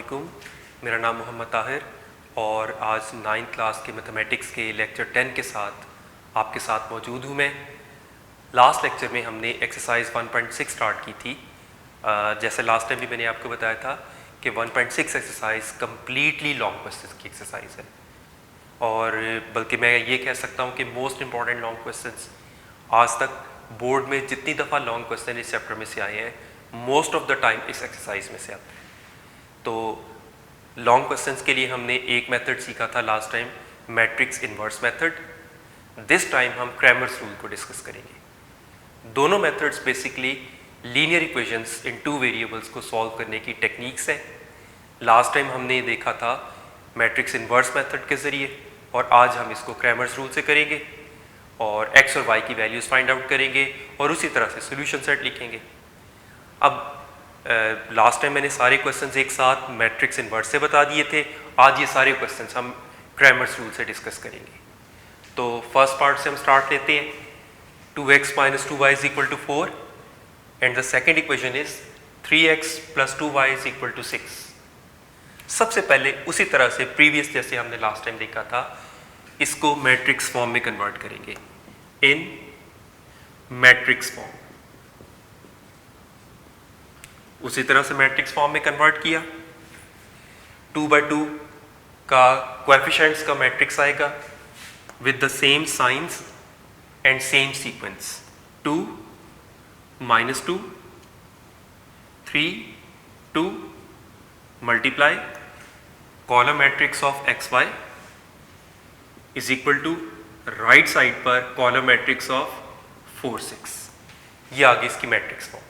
अस्सलामुअलैकुम। मेरा नाम मोहम्मद ताहिर और आज 9th क्लास के मैथमेटिक्स के लेक्चर 10 के साथ आपके साथ मौजूद हूँ मैं। लास्ट लेक्चर में हमने एक्सरसाइज 1.6 स्टार्ट की थी। जैसे लास्ट टाइम भी मैंने आपको बताया था कि 1.6 एक्सरसाइज कम्प्लीटली लॉन्ग क्वेश्चंस की एक्सरसाइज है और बल्कि मैं ये कह सकता हूँ कि मोस्ट इम्पॉर्टेंट लॉन्ग क्वेश्चंस आज तक बोर्ड में जितनी दफ़ा लॉन्ग क्वेश्चन इस चैप्टर में से आए हैं मोस्ट ऑफ द टाइम इस एक्सरसाइज में से आते हैं। तो लॉन्ग क्वेश्चंस के लिए हमने एक मेथड सीखा था last time, matrix inverse method. This time हम क्रैमर्स रूल को डिस्कस करेंगे। दोनों मेथड्स बेसिकली लीनियर इक्वेशंस इन टू वेरिएबल्स को सॉल्व करने की टेक्निक्स हैं। लास्ट टाइम हमने देखा था मैट्रिक्स इन्वर्स मेथड के ज़रिए और आज हम इसको क्रैमर्स रूल से करेंगे और एक्स और वाई की वैल्यूज़ फाइंड आउट करेंगे और उसी तरह से सोल्यूशन सेट लिखेंगे। अब लास्ट टाइम मैंने सारे क्वेश्चंस एक साथ मैट्रिक्स इन्वर्स से बता दिए थे। आज ये सारे क्वेश्चंस हम क्रैमर्स रूल से डिस्कस करेंगे। तो फर्स्ट पार्ट से हम स्टार्ट लेते हैं। 2x - 2y = 4 and the second equation is 3x + 2y = 6। सबसे पहले उसी तरह से प्रीवियस जैसे हमने लास्ट टाइम देखा था इसको मैट्रिक्स फॉर्म में कन्वर्ट करेंगे इन मैट्रिक्स फॉर्म। उसी तरह से मैट्रिक्स फॉर्म में कन्वर्ट किया। 2/2 का कोएफिशिएंट्स का मैट्रिक्स आएगा with the same science and same sequence 2 - 2 3 2 multiply column matrix of xy is equal to right side पर कॉलम मैट्रिक्स ऑफ 4 6। ये आ गई इसकी मैट्रिक्स फॉर्म।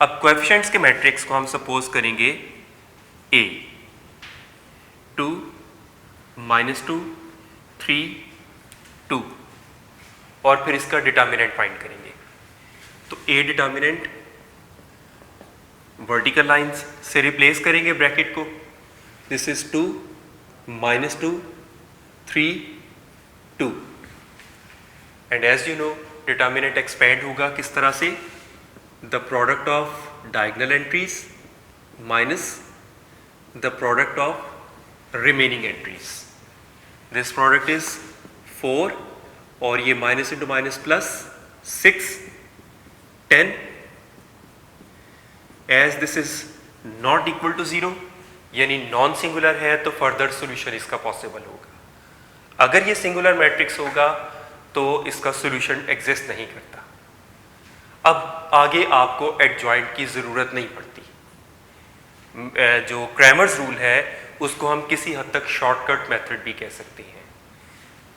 अब कोएफिशिएंट्स के मैट्रिक्स को हम सपोज करेंगे A 2 - 2 3 2 और फिर इसका डिटर्मिनेंट फाइंड करेंगे। तो A डिटर्मिनेंट वर्टिकल लाइंस से रिप्लेस करेंगे ब्रैकेट को। This is 2 - 2 3 2 and as you know determinant expand होगा किस तरह से, the product of diagonal entries minus the product of remaining entries. This product is 4 और ये minus into minus plus 6 10। As this is not equal to 0 यानी non singular है तो further solution इसका पॉसिबल होगा। अगर ये सिंगुलर मैट्रिक्स होगा तो इसका सोल्यूशन एग्जिस्ट नहीं करता। अब आगे आपको एडजॉइंट की ज़रूरत नहीं पड़ती। जो क्रैमर्स रूल है उसको हम किसी हद तक शॉर्टकट मेथड भी कह सकते हैं।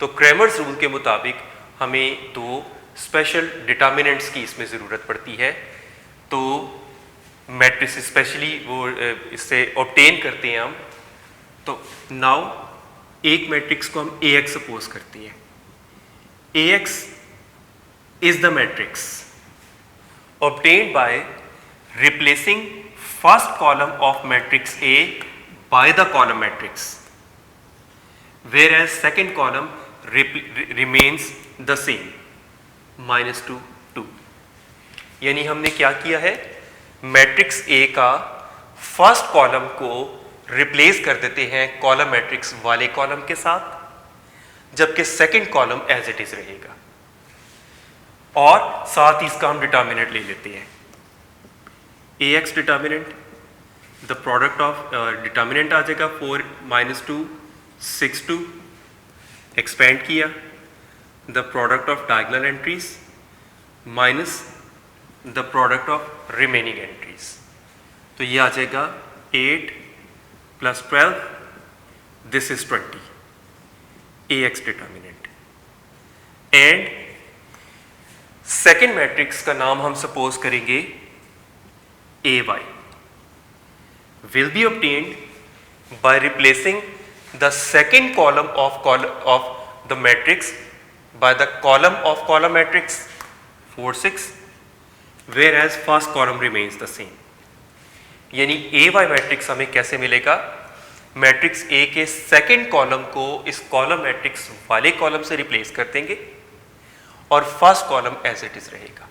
तो क्रैमर्स रूल के मुताबिक हमें दो स्पेशल डिटर्मिनेंट्स की इसमें ज़रूरत पड़ती है। तो मैट्रिक्स स्पेशली वो इससे ऑब्टेन करते हैं हम। तो नाउ एक मैट्रिक्स को हम AX सपोज करते हैं। AX is the matrix obtained by replacing first column of matrix A by the column matrix, whereas second column remains the same -2 2। यानी हमने क्या किया है, मैट्रिक्स A का फर्स्ट कॉलम को रिप्लेस कर देते हैं कॉलम मैट्रिक्स वाले कॉलम के साथ, जबकि second column as it is रहेगा और साथ ही इसका हम डिटर्मिनेंट ले लेते हैं। AX determinant, the product of determinant आ जाएगा 4 - 2 6 2। एक्सपेंड किया the product of diagonal entries minus the product of remaining entries. तो ये आ जाएगा 8 + 12 this is 20 AX determinant. And second matrix का नाम हम सपोज करेंगे AY will be obtained by replacing the second column of the matrix by the column of column matrix 4 6, whereas first column remains the same। यानी AY matrix हमें कैसे मिलेगा, matrix A के second column को इस column matrix वाले column से replace कर देंगे और first column as it is रहेगा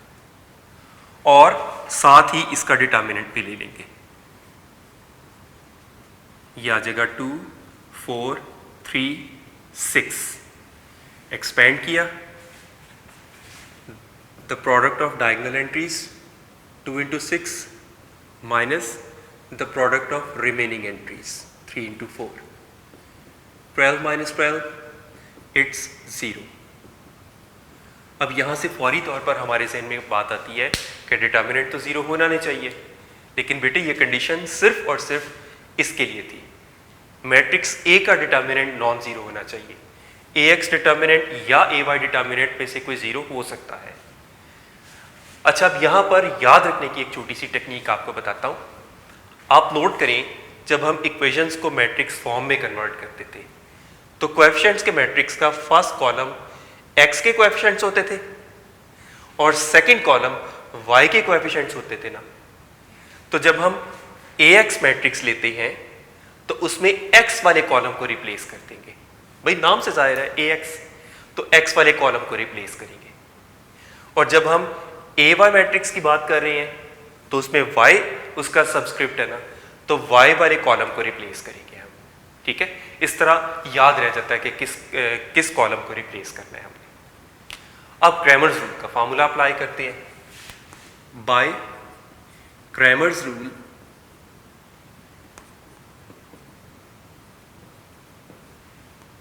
और साथ ही इसका डिटर्मिनेंट भी ले लेंगे। ये आ जाएगा 2 4 3 6। एक्सपेंड किया, the product of diagonal entries 2 into 6 minus the product of remaining entries 3 into 4। 12 minus 12 it's 0। अब यहाँ से फौरी तौर पर हमारे जहन में बात आती है कि डिटर्मिनेंट तो 0 होना नहीं चाहिए, लेकिन बेटे ये कंडीशन सिर्फ और सिर्फ इसके लिए थी। मैट्रिक्स ए का डिटर्मिनेंट नॉन जीरो होना चाहिए। ए एक्स डिटर्मिनेंट या ए वाई डिटर्मिनेंट में से कोई जीरो हो सकता है। अच्छा, अब यहाँ पर याद रखने की एक छोटी सी टेक्निक आपको बताता हूँ। आप नोट करें, जब हम इक्वेशंस को मैट्रिक्स फॉर्म में कन्वर्ट करते थे तो कोएफिशिएंट्स के मैट्रिक्स का फर्स्ट कॉलम एक्स के कोएफिशिएंट्स होते थे और सेकंड कॉलम वाई के कोएफिशिएंट्स होते थे ना। तो जब हम AX मैट्रिक्स लेते हैं तो उसमें X वाले कॉलम को रिप्लेस कर देंगे। भाई नाम से जाहिर है AX, तो X वाले कॉलम को रिप्लेस करेंगे। और जब हम AY मैट्रिक्स की बात कर रहे हैं तो उसमें Y उसका सबस्क्रिप्ट है ना, तो Y वाले कॉलम को रिप्लेस करेंगे हम। ठीक है, इस तरह याद रह जाता है कि किस कॉलम को रिप्लेस करना है हमने। अब क्रैमर्स रूल का फॉर्मूला अप्लाई करते हैं। बाय क्रैमर्स रूल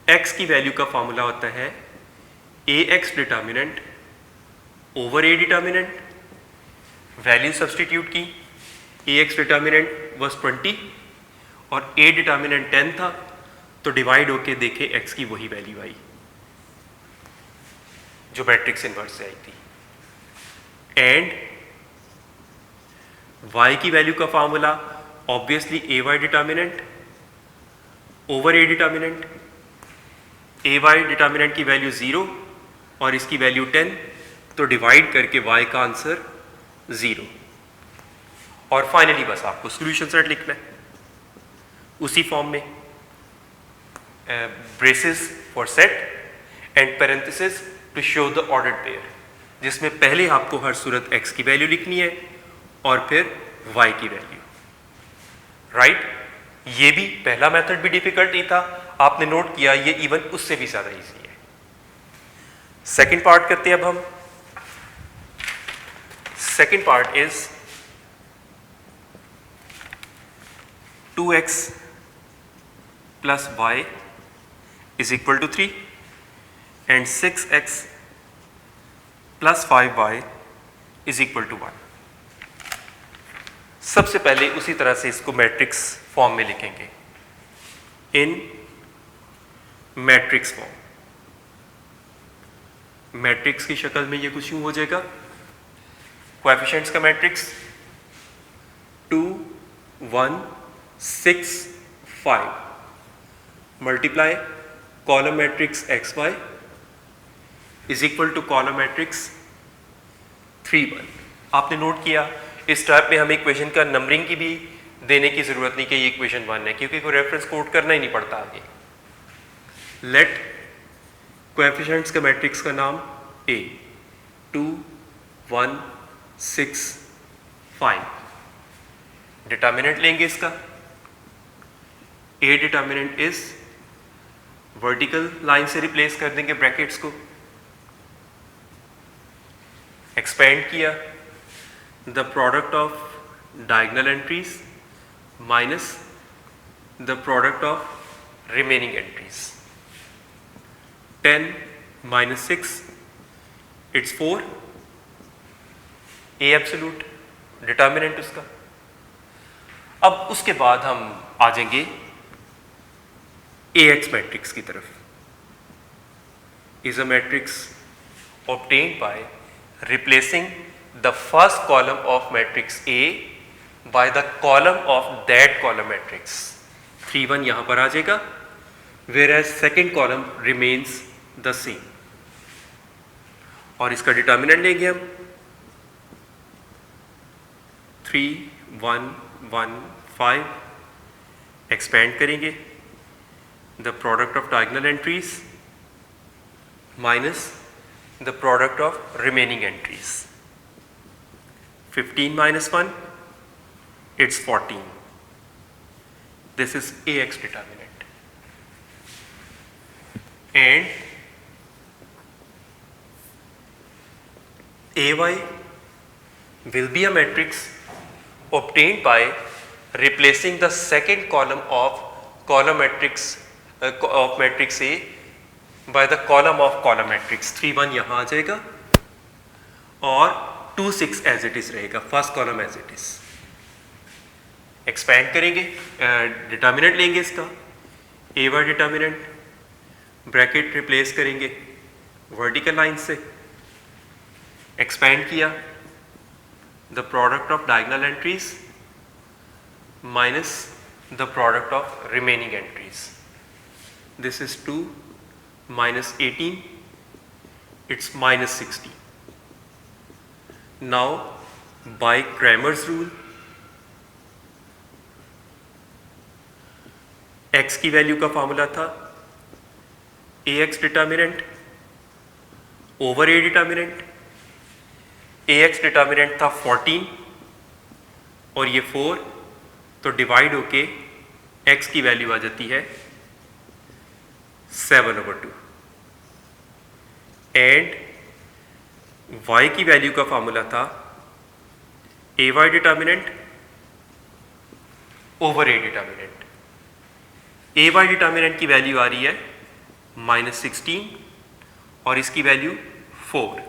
x की वैल्यू का फॉर्मूला होता है ax determinant over a determinant. Value substitute की, ax डिटर्मिनेंट वाज 20 और a डिटर्मिनेंट 10 था, तो डिवाइड होके देखे x की वही वैल्यू आई जो मैट्रिक्स इनवर्स से आई थी। एंड y की वैल्यू का formula obviously A Y determinant over A determinant. A Y determinant की वैल्यू 0 और इसकी वैल्यू 10, तो डिवाइड करके y का आंसर 0। और फाइनली बस आपको सॉल्यूशन सेट लिखना है उसी फॉर्म में, braces for set and parenthesis to show the ordered pair, जिसमें पहले आपको हर सूरत x की वैल्यू लिखनी है और फिर y की वैल्यू। राइट, ये भी पहला मेथड भी डिफिकल्ट नहीं था, आपने नोट किया, ये इवन उससे भी ज्यादा इजी है। सेकंड पार्ट करते हैं अब हम। Second part is 2x plus y is equal to 3 and 6x plus 5y is equal to 1। सबसे पहले उसी तरह से इसको मैट्रिक्स फॉर्म में लिखेंगे, इन मैट्रिक्स फॉर्म। मैट्रिक्स की शक्ल में ये कुछ यूं हो जाएगा, कोएफिशिएंट्स का matrix 2 1 6 5 multiply column matrix X Y is equal to column matrix 3 1। आपने नोट किया, इस टाइप में हमें इक्वेशन का नंबरिंग की भी देने की जरूरत नहीं कि ये इक्वेशन 1 है, क्योंकि कोई रेफरेंस कोड करना ही नहीं पड़ता आगे। लेट कोएफिशिएंट्स का मैट्रिक्स का नाम A 2 1 6 5। डिटर्मिनेंट लेंगे इसका, A determinant is vertical line से रिप्लेस कर देंगे ब्रैकेट्स को। एक्सपेंड किया, the product of diagonal entries minus the product of remaining entries. 10 minus 6 it's 4। A absolute determinant उसका। अब उसके बाद हम आ जाएंगे AX मैट्रिक्स की तरफ। Is a matrix obtained by replacing the first column of matrix A by the column of that column matrix। 3 1 यहां पर आ जाएगा, whereas second column remains the same। और इसका डिटर्मिनेंट लेंगे हम 3 1 1 5। एक्सपेंड करेंगे, the product of diagonal entries minus the product of remaining entries. 15 minus 1 it's 14। This is Ax determinant. And Ay will be a matrix obtained by replacing the second column of matrix A by the column of column matrix. 3 1 यहाँ आ जाएगा और 2 6 as it is रहेगा, first column as it is. Expand करेंगे, determinant लेंगे इसका, A Y determinant, bracket replace करेंगे vertical line से, expand किया, the product of diagonal entries minus the product of remaining entries. This is 2 minus 18, it's minus 60. Now by Cramer's rule, x की value का formula था ax determinant over a determinant. ax determinant था 14 और ये 4, तो divide होके x की value आ जाती है 7/2. एंड y की वैल्यू का फॉर्मूला था A Y determinant over A determinant. A Y determinant की वैल्यू आ रही है -16 और इसकी वैल्यू 4,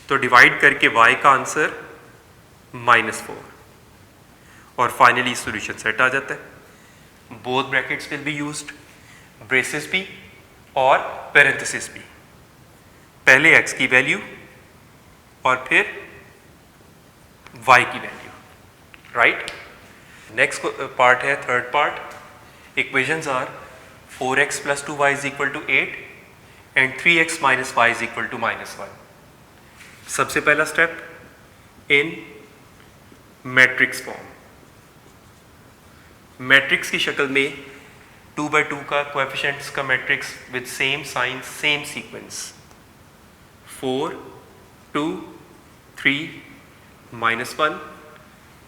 तो डिवाइड करके y का आंसर -4 और फाइनली सॉल्यूशन सेट आ जाता है. Both brackets will be used, braces भी और पैरेंथेसिस भी. पहले x की वैल्यू और फिर y की वैल्यू. राइट. नेक्स्ट पार्ट है third part. Equations are 4x + 2y = 8 and 3x - y = -1. सबसे पहला step in matrix form. Matrix की शक्ल में 2/2 का कोएफिशिएंट्स का matrix with same sign same sequence. 4 2 3 -1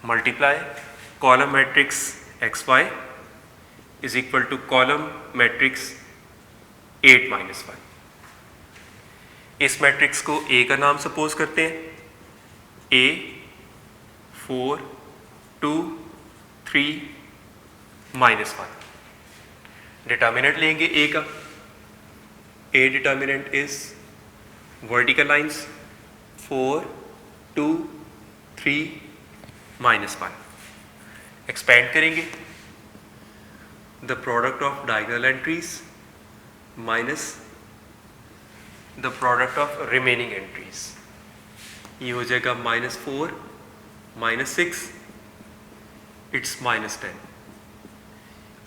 multiply column matrix xy is equal to column matrix 8 - 1. इस matrix को A का नाम सपोज करते हैं. A 4 2 3 -1. डिटर्मिनेंट लेंगे A का. A determinant is vertical lines 4 2 3 -1. Expand करेंगे, the product of diagonal entries minus the product of remaining entries. ये हो जाएगा -4 -6, इट्स -10.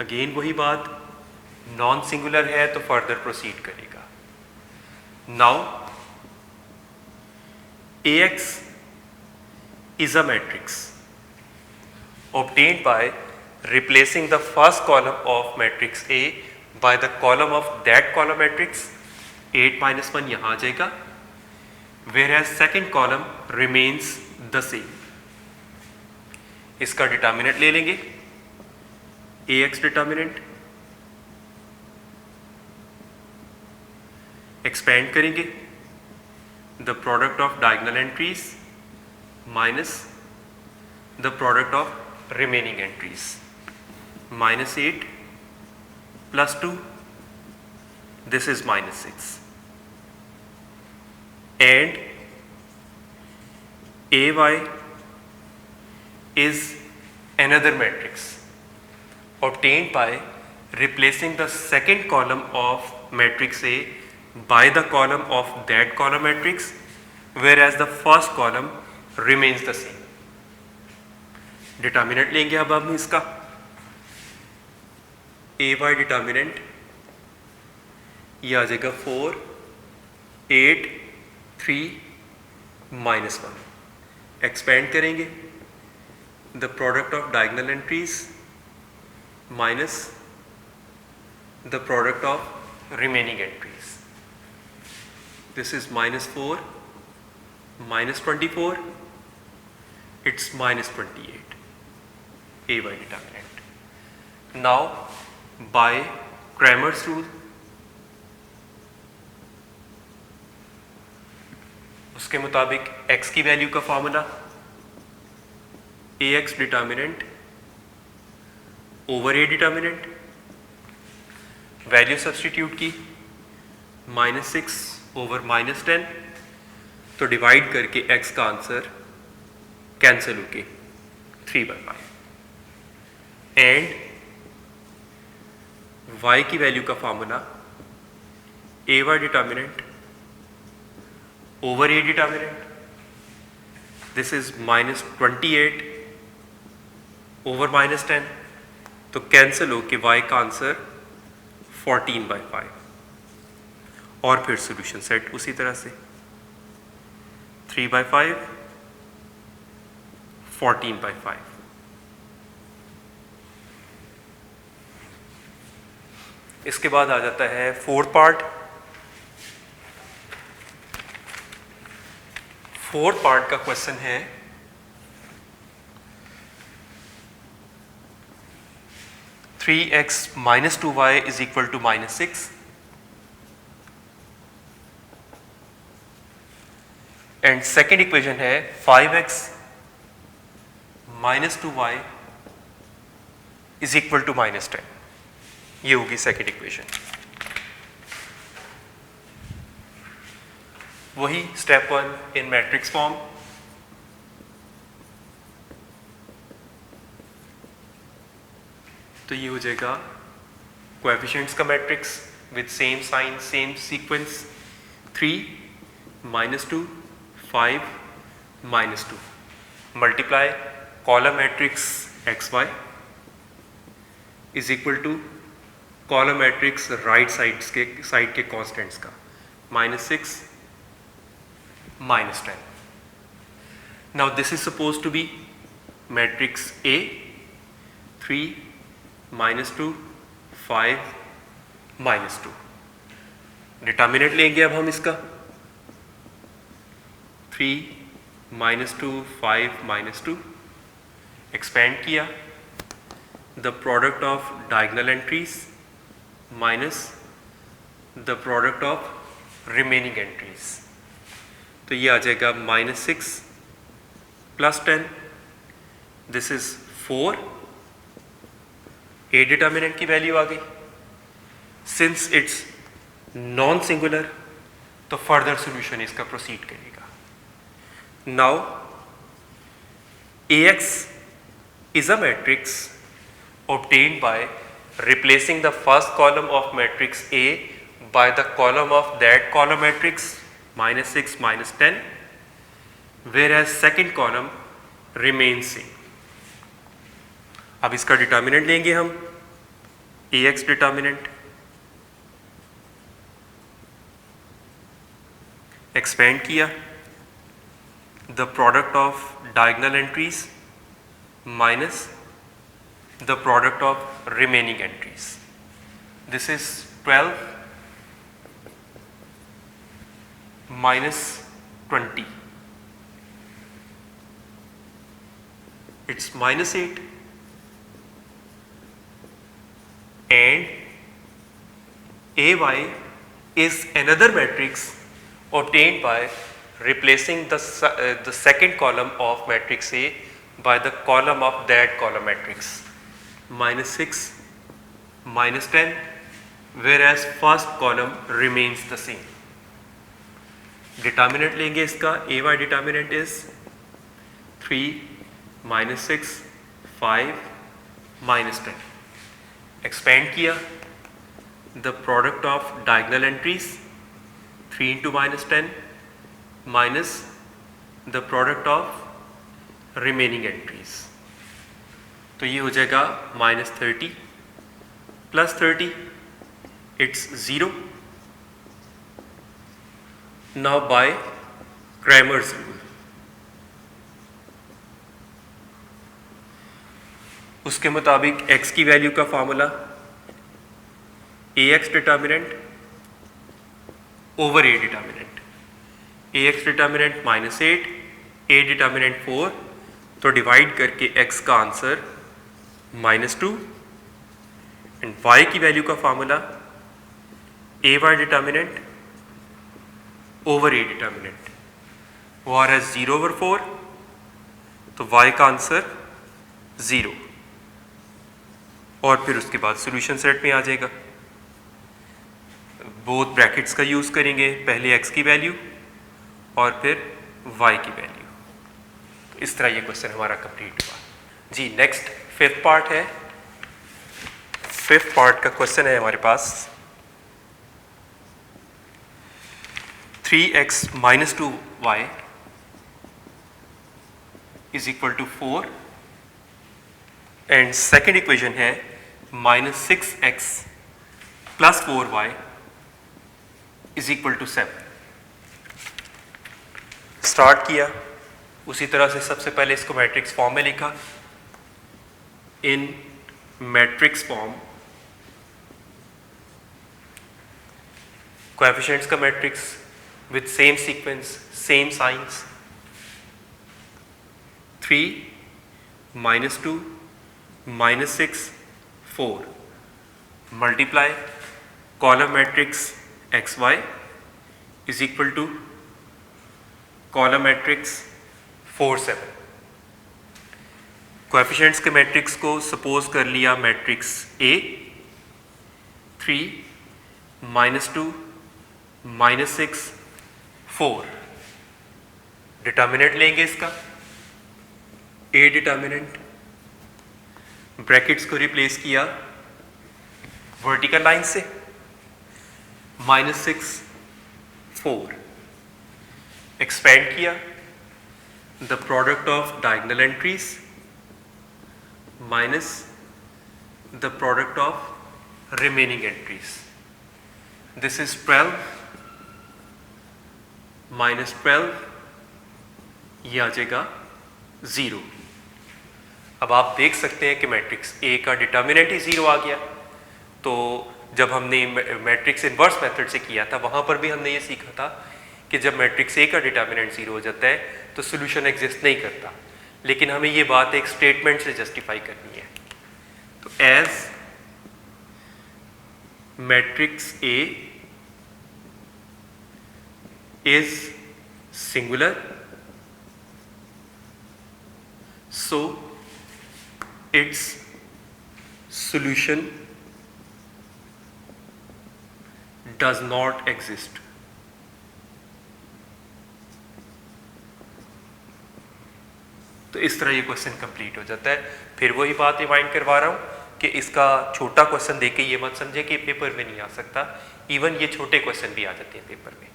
अगेन वही बात, नॉन सिंगुलर है तो फर्दर प्रोसीड करेगा. Now Ax is a matrix obtained by replacing the first column of matrix A by the column of that column matrix. 8 - 1 यहाँ आ जाएगा, whereas second column remains the same. इसका determinant ले लेंगे, Ax determinant, expand करेंगे, the product of diagonal entries minus the product of remaining entries. -8 + 2, this is -6. And AY is another matrix obtained by replacing the second column of matrix A by the column of that column matrix, whereas the first column remains the same. Determinant लेंगे अब हम इसका. AY determinant ये आ जाएगा 4 8 3 -1. Expand करेंगे, the product of diagonal entries minus the product of remaining entries. This is -4 -24, it's -28. AY determinant. Now by Cramer's rule उसके मुताबिक x की वैल्यू का formula ax determinant over a determinant, value substitute की -6 over -10, तो divide करके x का answer cancel होके 3/5 and y की वैल्यू का formula ay determinant over a determinant, this is -28 over -10, तो कैंसिल हो कि y का आंसर 14/5 और फिर सॉल्यूशन सेट उसी तरह से 3/5 14/5। इसके बाद आ जाता है फोर्थ पार्ट। फोर्थ पार्ट का क्वेश्चन है 3x - 2y is equal to -6 and second equation है 5x - 2y is equal to -10। ये होगी सेकेंड इक्वेशन। वही स्टेप 1 इन मैट्रिक्स फॉर्म। तो ये हो जाएगा कोएफिशिएंट्स का matrix with same sign same sequence 3 -2 5 -2 multiply column matrix xy is equal to column matrix right side के कांस्टेंट्स का -6 -10. Now this is supposed to be matrix A 3 -2 5 -2. Determinant लेंगे अब हम इसका 3 -2 5 -2 एक्सपेंड किया the product of diagonal entries minus the product of remaining entries, तो ये आ जाएगा -6 + 10, दिस इज 4। ए डिटर्मिनेंट की वैल्यू आ गई। सिंस इट्स नॉन सिंगुलर तो फर्दर सॉल्यूशन इसका प्रोसीड करेगा। Now AX is a matrix obtained by replacing the first column of matrix A by the column of that column matrix -6 -10, whereas second column remains same. अब इसका determinant लेंगे हम AX determinant, expand किया the product of diagonal entries minus the product of remaining entries, this is 12 -20, it's -8, and AY is another matrix obtained by replacing the second column of matrix A by the column of that column matrix -6 -10, whereas first column remains the same. Determinant लेंगे इसका AY determinant is 3 -6 5 -10, expand किया the product of diagonal entries 3 × -10 minus the product of remaining entries, तो ये हो जाएगा -30 + 30, it's 0। Now by Cramer's rule, उसके मुताबिक x की वैल्यू का formula AX determinant over A determinant, AX determinant -8 A determinant 4, तो डिवाइड करके x का आंसर -2 एंड y की वैल्यू का formula A Y determinant over A determinant, वो आ रहा है 0/4, तो y का आंसर 0, और फिर उसके बाद सॉल्यूशन सेट में आ जाएगा। बोथ ब्रैकेट्स का यूज़ करेंगे, पहले x की वैल्यू और फिर y की वैल्यू। तो इस तरह ये क्वेश्चन हमारा कंप्लीट हुआ। जी नेक्स्ट फिफ्थ पार्ट है। फिफ्थ पार्ट का क्वेश्चन है हमारे पास 3x - 2y is equal to 4 and second equation है -6x + 4y is equal to 7। Start किया उसी तरह से, सबसे पहले इसको मैट्रिक्स फॉर्म में लिखा। इन मैट्रिक्स फॉर्म कोएफिशिएंट्स का matrix with same sequence, same science, 3 -2 -6 4 multiply column matrix xy is equal to column matrix 4 7। Coefficients के मैट्रिक्स को सपोज कर लिया मैट्रिक्स A, 3 -2 -6 4। डिटर्मिनेंट लेंगे इसका, A डिटर्मिनेंट, ब्रैकेट्स को रिप्लेस किया वर्टिकल लाइन से, -6 4, एक्सपेंड किया the product of diagonal entries minus the product of remaining entries. This is 12 -12, ये आ जाएगा 0। अब आप देख सकते हैं कि मैट्रिक्स A का डिटर्मिनेंट ही 0 आ गया। तो जब हमने मैट्रिक्स इन्वर्स मेथड से किया था वहाँ पर भी हमने ये सीखा था कि जब मैट्रिक्स A का डिटर्मिनेंट 0 हो जाता है तो सॉल्यूशन एग्जिस्ट नहीं करता, लेकिन हमें ये बात एक स्टेटमेंट से जस्टिफाई करनी है। तो as matrix A is singular, so its solution does not exist। तो इस तरह ये क्वेश्चन कंप्लीट हो जाता है। फिर वही बात रिमाइंड करवा रहा हूं कि इसका छोटा क्वेश्चन देके ये मत समझे कि पेपर में नहीं आ सकता, इवन ये छोटे क्वेश्चन भी आ जाते हैं पेपर में।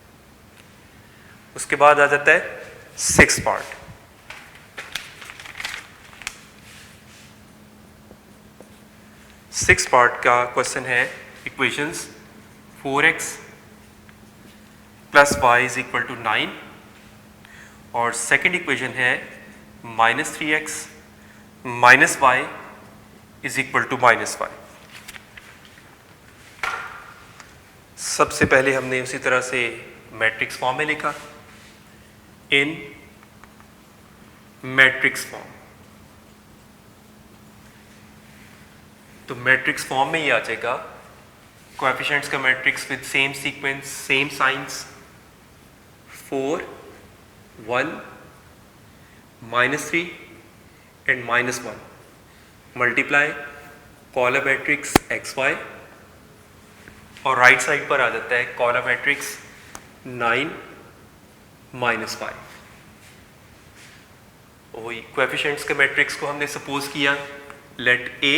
उसके बाद आ जाता है सिक्स्थ पार्ट। सिक्स्थ पार्ट का क्वेश्चन है equations 4x + y is equal to 9 और सेकंड इक्वेशन है -3x - y is equal to -5। सबसे पहले हमने उसी तरह से मैट्रिक्स फॉर्म में लिखा, इन मैट्रिक्स फॉर्म। तो मैट्रिक्स फॉर्म में ये आ जाएगा कोएफिशिएंट्स का matrix with same sequence, same science, 4 1 -3 and -1 multiply column matrix xy और राइट साइड पर आ जाता है कॉलम मैट्रिक्स 9 -5। वही कोएफिशिएंट्स के मैट्रिक्स को हमने सपोज किया, लेट A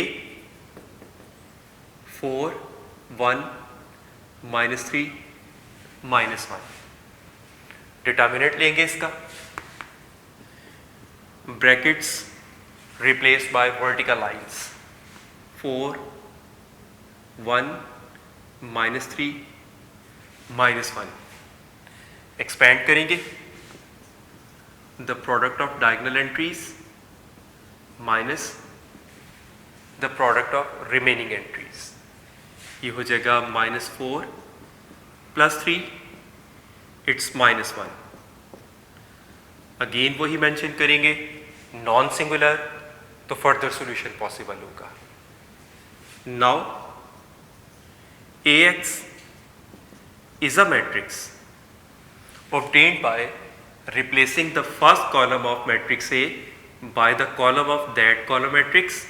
4 1 -3 -1। डिटर्मिनेंट लेंगे इसका, brackets replaced by vertical lines, 4 1 -3 -1। Expand करेंगे the product of diagonal entries minus the product of remaining entries. ये हो जाएगा -4 + 3 इट्स -1। अगेन वही मेंशन करेंगे, नॉन सिंगुलर तो फर्दर सॉल्यूशन पॉसिबल होगा। Now AX is a matrix obtained by replacing the first column of matrix A by the column of that column matrix,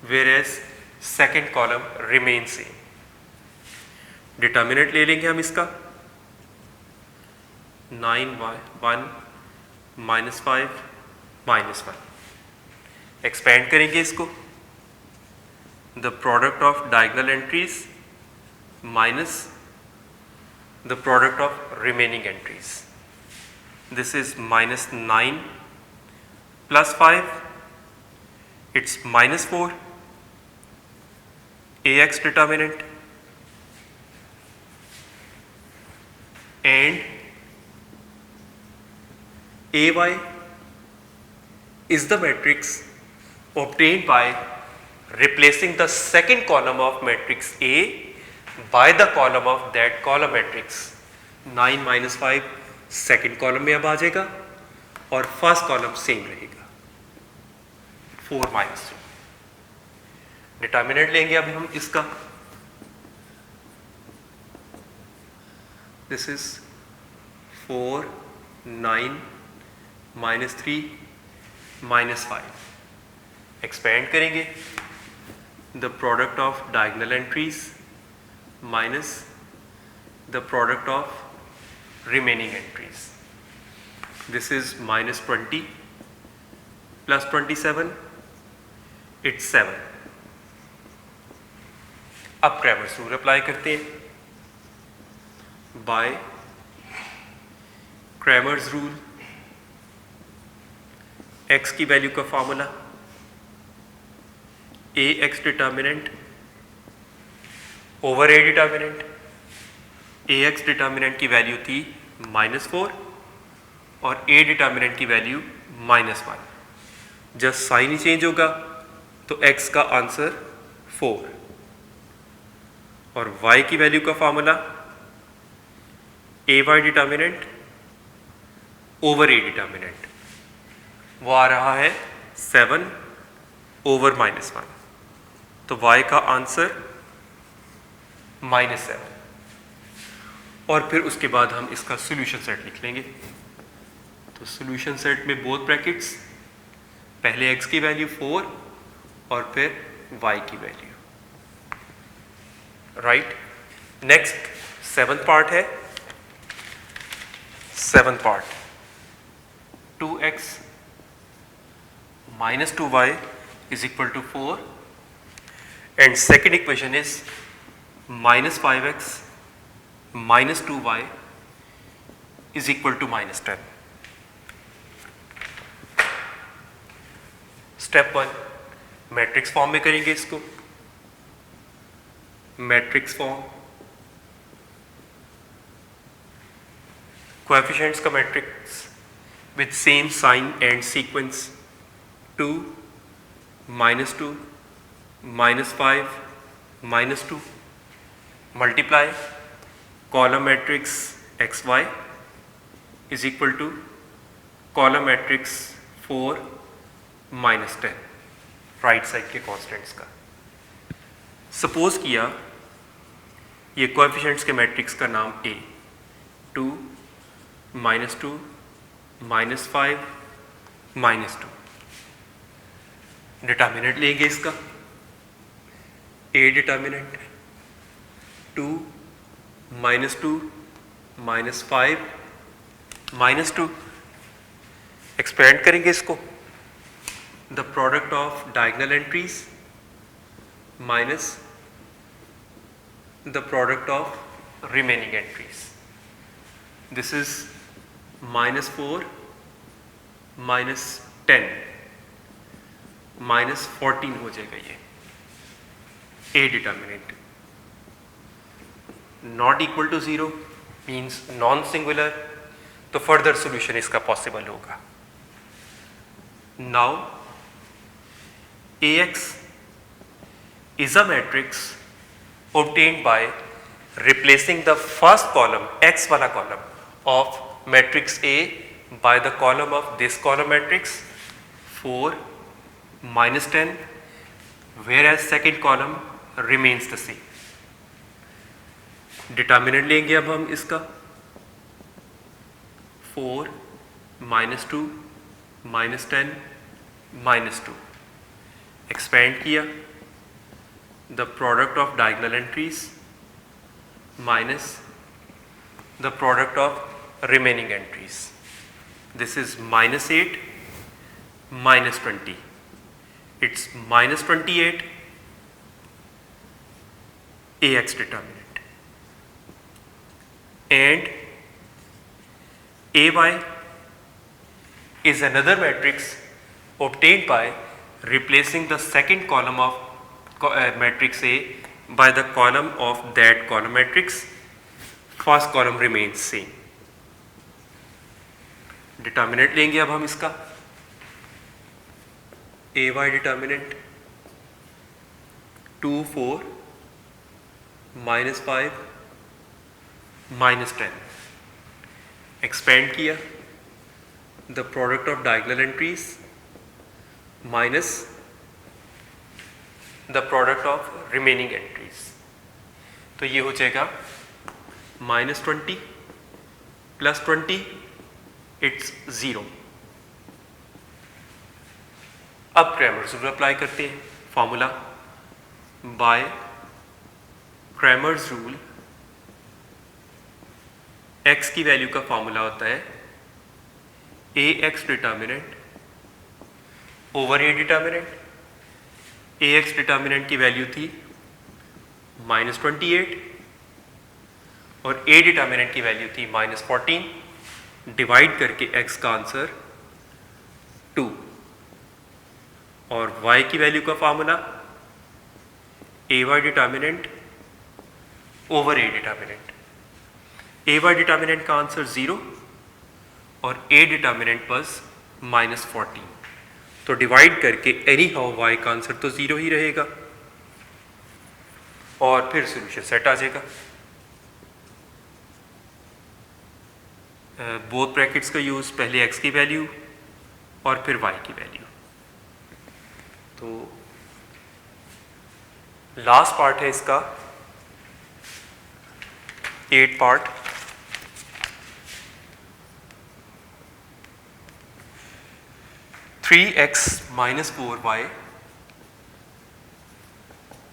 whereas second column remains same. Determinant ले लेंगे हम इसका 9y 1 -5 -1. Expand करेंगे इसको, the product of diagonal entries minus the product of remaining entries. This is -9 + 5, it's -4. AX determinant and AY is the matrix obtained by replacing the second column of matrix A by the column of that column matrix. 9 - 5 second column में अब आ जाएगा और first column same रहेगा 4 - 3. Determinant लेंगे अभी हम इसका, this is 4 9 -3 -5. Expand करेंगे, the product of diagonal entries minus the product of remaining entries. This is -20 + 27, it's 7. अब क्रैमर्स रूल अप्लाई करते हैं. बाय क्रैमर्स रूल x की वैल्यू का formula AX determinant over A determinant. AX determinant की value थी -4 और A determinant की value -1. Just sign ही change होगा तो x का आंसर 4 और y की वैल्यू का formula AY determinant over A determinant, वो आ रहा है 7 ओवर -1. तो y का आंसर -7. और फिर उसके बाद हम इसका सॉल्यूशन सेट लिख लेंगे. तो सॉल्यूशन सेट में बोथ ब्रैकेट्स, पहले x की वैल्यू 4 और फिर y की value. Right. Next 7th part है. 7th part 2x - 2y = 4 and second equation is -5x - 2y = -10. Step 1 matrix form में करेंगे इसको. मैट्रिक्स फॉर्म, कोएफिशिएंट्स का matrix with same sign and sequence 2 -2 -5 -2 multiply column matrix XY = column matrix 4 -10 right side के constants का. Suppose किया ये coefficients के matrix का नाम A, 2 -2 -5 -2. डिटर्मिनेंट लेंगे इसका. A determinant 2 -2 -5 -2. एक्सपेंड करेंगे इसको, the product of diagonal entries minus the product of remaining entries. This is -4 -10 -14 हो जाएगा ये. A determinant not equal to 0 means non singular, तो फर्दर सॉल्यूशन इसका पॉसिबल होगा. Now AX is a matrix obtained by replacing the first column, X वाला column of matrix A by the column of this column matrix 4 -10, whereas second column remains the same. Determinant लेंगे अब हम इसका 4 -2 -10 -2, expand किया, the product of diagonal entries minus the product of remaining entries, this is -8 -20, it's -28 AX determinant, and AY is another matrix obtained by replacing the second column of matrix A by the column of that column matrix. First column remains same. Determinant लेंगे अब हम इसका AY determinant 2 4 -5 -10, expand किया, the product of diagonal entries minus the product of remaining entries, तो ये हो जाएगा -20 +20, it's 0। अब क्रैमर्स रूल अप्लाई करते हैं। Formula bye Cramer's rule, x की वैल्यू का फॉर्मूला होता है AX determinant over A determinant. AX determinant की वैल्यू थी -28 और A डिटर्मिनेंट की वैल्यू थी -14, डिवाइड करके x का आंसर 2, और y की वैल्यू का formula AY determinant over A determinant. AY determinant का आंसर 0 और A डिटर्मिनेंट बस -14, तो डिवाइड करके एनी हाउ y का आंसर तो 0 ही रहेगा और फिर सोल्यूशन सेट आ जाएगा। बोथ ब्रैकेट्स का यूज़, पहले x की वैल्यू और फिर y की वैल्यू। तो लास्ट पार्ट है इसका 8 part. (3x - 4y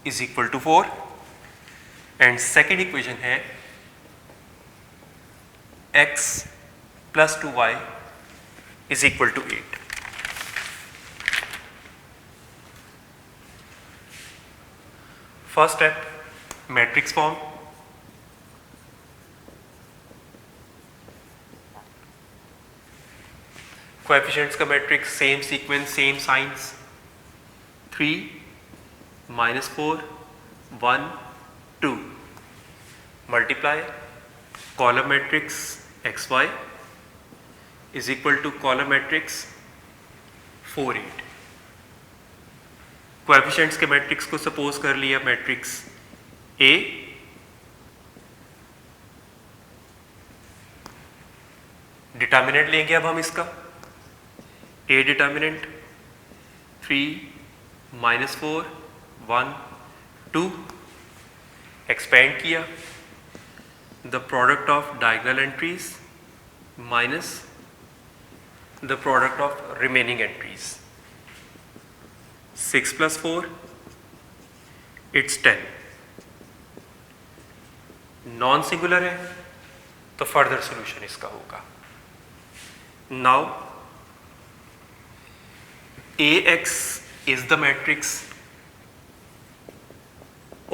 = 4) and second equation है x + 2y = 8। First step, matrix form. Coefficients का matrix, same sequence, same science. 3 -4 1 2, multiply column matrix XY = column matrix 4 8। Coefficients के मैट्रिक्स को सपोज कर लिया मैट्रिक्स A, डिटर्मिनेंट लेंगे अब हम इसका A डिटर्मिनेंट 3 -4 1 2, एक्सपेंड किया, the product of diagonal entries minus the product of remaining entries. 6 + 4 it's 10। Non singular है तो फर्दर सॉल्यूशन इसका होगा। Now AX is the matrix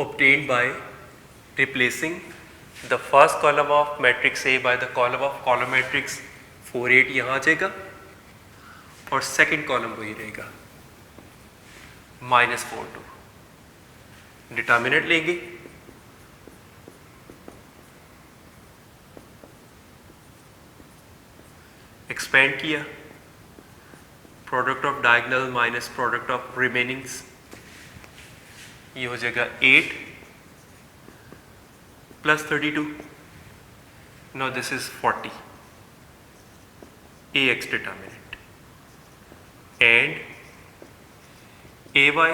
obtained by replacing the first column of matrix A by the column of column matrix 4 8, यहाँ आ जाएगा और second column वही रहेगा -4 2। Determinant लेंगे, एक्सपेंड किया, product of diagonal minus product of remainings, ये हो जाएगा 8 + 32, now this is 40, AX determinant, and AY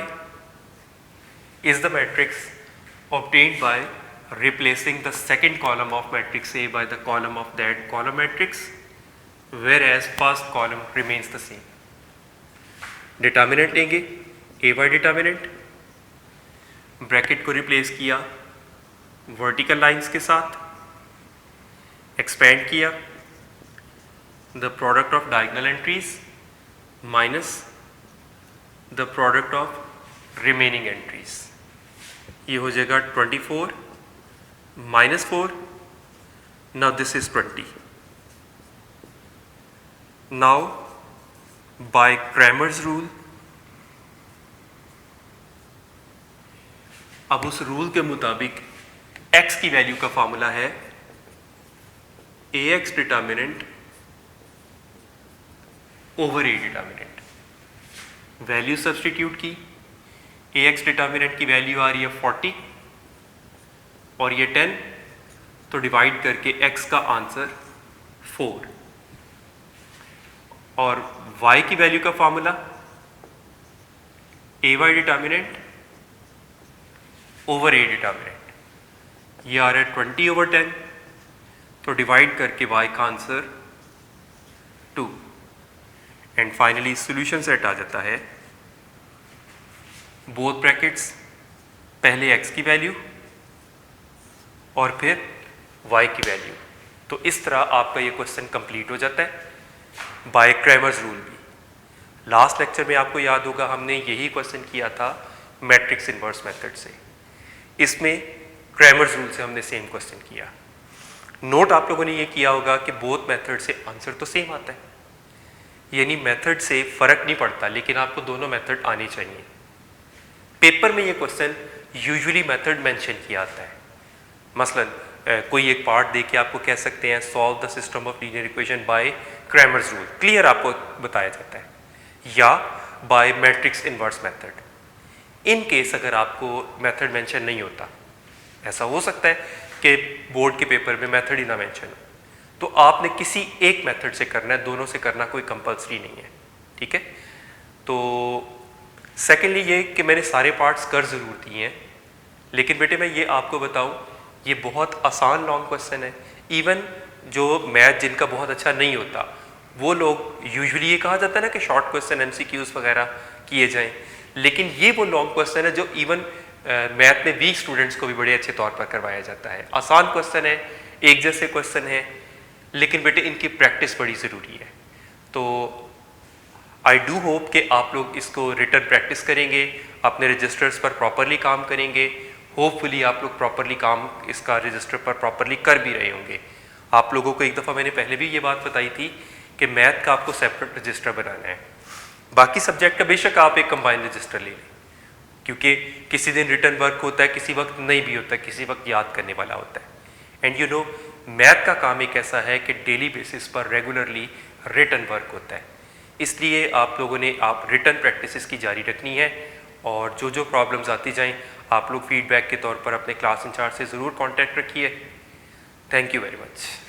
is the matrix obtained by replacing the second column of matrix A by the column of that column matrix, whereas first column remains the same. Determinant लेंगे ए Y determinant, bracket को replace किया vertical lines के साथ, expand किया the product of diagonal entries minus the product of remaining entries, ये हो जाएगा 24 minus 4. Now this is 20. Now by Cramer's rule, अब उस रूल के मुताबिक x की वैल्यू का फॉर्मूला है ax determinant over a determinant. Value substitute की, ax डिटर्मिनेंट की वैल्यू आ रही है 40 और ये 10, तो डिवाइड करके x का आंसर 4. और y की वैल्यू का formula A Y determinant over a determinant, ये आ रहा है 20/10, तो डिवाइड करके y का answer 2. And finally solution set आ जाता है बोथ ब्रैकेट्स, पहले x की वैल्यू और फिर y की वैल्यू. तो इस तरह आपका ये क्वेश्चन कंप्लीट हो जाता है बाय क्रैमर्स रूल भी. लास्ट लेक्चर में आपको याद होगा हमने यही क्वेश्चन किया था मैट्रिक्स इन्वर्स मेथड से. इसमें क्रैमर्स रूल से हमने सेम क्वेश्चन किया. नोट आप लोगों ने ये किया होगा कि बोथ मेथड से आंसर तो सेम आता है, यानी मेथड से फ़र्क नहीं पड़ता, लेकिन आपको दोनों मेथड आनी चाहिए. पेपर में ये क्वेश्चन यूजुअली मेथड मेंशन किया आता है. मसलन कोई एक पार्ट दे के आपको कह सकते हैं solve the system of linear equation by Cramer's rule, clear आपको बताया जाता है, या by matrix inverse method. In case अगर आपको मेथड मेंशन नहीं होता, ऐसा हो सकता है कि बोर्ड के पेपर में मेथड ही ना मेंशन हो, तो आपने किसी एक मेथड से करना है, दोनों से करना कोई कंपल्सरी नहीं है. ठीक है. तो सेकेंडली ये कि मैंने सारे पार्ट्स कर ज़रूर दिए हैं, लेकिन बेटे मैं ये आपको बताऊं ये बहुत आसान लॉन्ग क्वेश्चन है. इवन जो मैथ जिनका बहुत अच्छा नहीं होता वो लोग यूजुअली ये कहा जाता है ना कि शॉर्ट क्वेश्चन एमसीक्यूज वगैरह किए जाएं, लेकिन ये वो लॉन्ग क्वेश्चन है जो इवन मैथ में वीक स्टूडेंट्स को भी बड़े अच्छे तौर पर करवाया जाता है. आसान क्वेश्चन है, एक जैसे क्वेश्चन है, लेकिन बेटे इनकी प्रैक्टिस बड़ी ज़रूरी है. तो आई डू होप कि आप लोग इसको रिटर्न प्रैक्टिस करेंगे, अपने रजिस्टर्स पर प्रॉपरली काम करेंगे. होपफुली आप लोग प्रॉपरली काम इसका रजिस्टर पर प्रॉपरली कर भी रहे होंगे. आप लोगों को एक दफ़ा मैंने पहले भी ये बात बताई थी कि मैथ का आपको सेपरेट रजिस्टर बनाना है, बाकी सब्जेक्ट का बेशक आप एक कंबाइंड रजिस्टर ले लें, क्योंकि किसी दिन रिटर्न वर्क होता है, किसी वक्त नहीं भी होता है, किसी वक्त याद करने वाला होता है. एंड यू नो मैथ का काम एक ऐसा है कि डेली बेसिस पर रेगुलरली रिटर्न वर्क होता है. इसलिए आप लोगों ने आप रिटर्न प्रैक्टिसेस की जारी रखनी है, और जो जो प्रॉब्लम्स आती जाएं आप लोग फीडबैक के तौर पर अपने क्लास इंचार्ज से ज़रूर कांटेक्ट रखिए. Thank you very much.